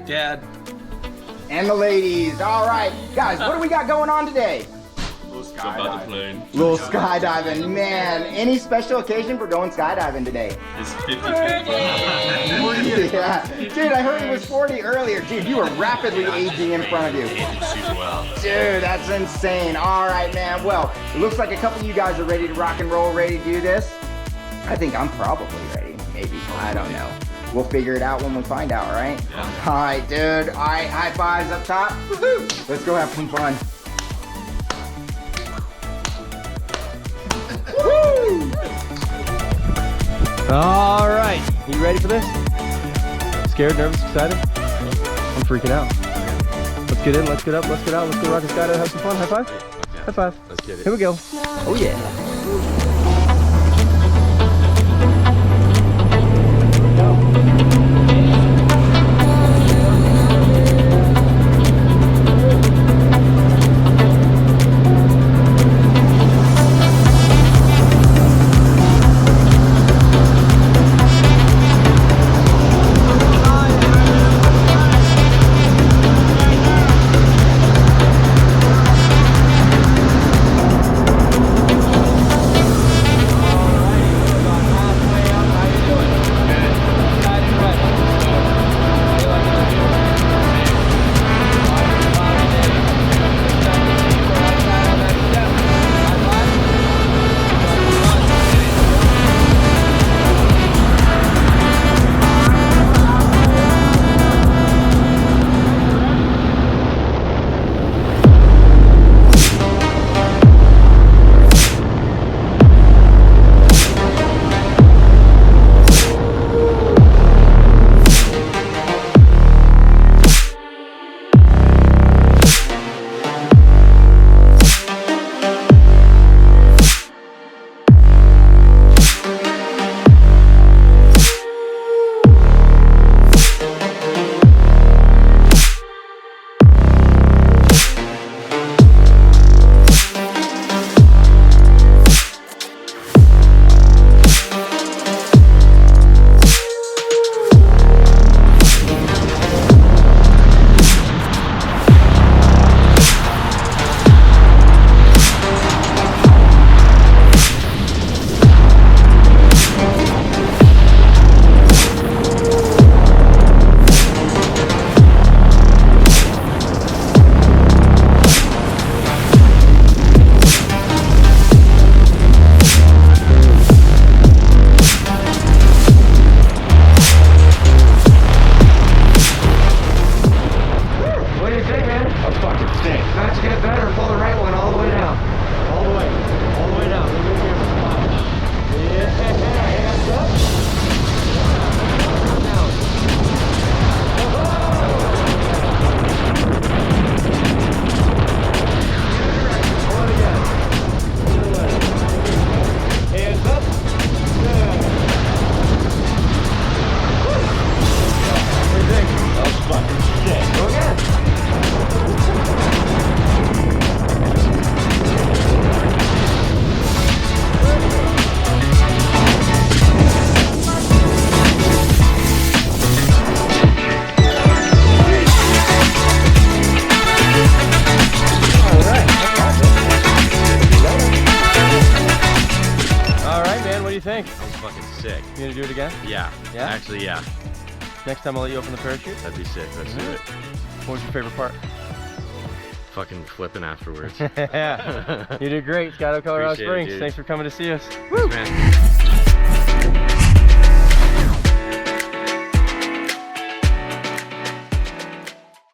Dad. And the ladies. All right, guys, what do we got going on today? Jump out the plane. Little skydiving, man. Any special occasion for going skydiving today? It's 50th. Yeah, dude, I heard he was 40 earlier. Dude, you are rapidly aging in front of you. Super well. Dude, that's insane. All right, man. Well, it looks like a couple of you guys are ready to rock and roll, ready to do this. I think I'm probably ready. Maybe. I don't know. We'll figure it out when we find out, right? Yeah. All right, dude. All right, high fives up top. Woohoo! Let's go have some fun. Woo! All right, you ready for this? Scared, nervous, excited? I'm freaking out. Let's get in, let's get up, let's get out, let's go rock and skydive, have some fun. High five? Okay. High five. Let's get it. Here we go. Oh yeah. Think? That was fucking sick. You gonna do it again? Yeah. Yeah? Actually, yeah. Next time I'll let you open the parachute. That'd be sick. Let's do it. What was your favorite part? Fucking flipping afterwards. Yeah. You did great, Skydive, Colorado Appreciate it, Springs. dude. Thanks for coming to see us. Thanks, man.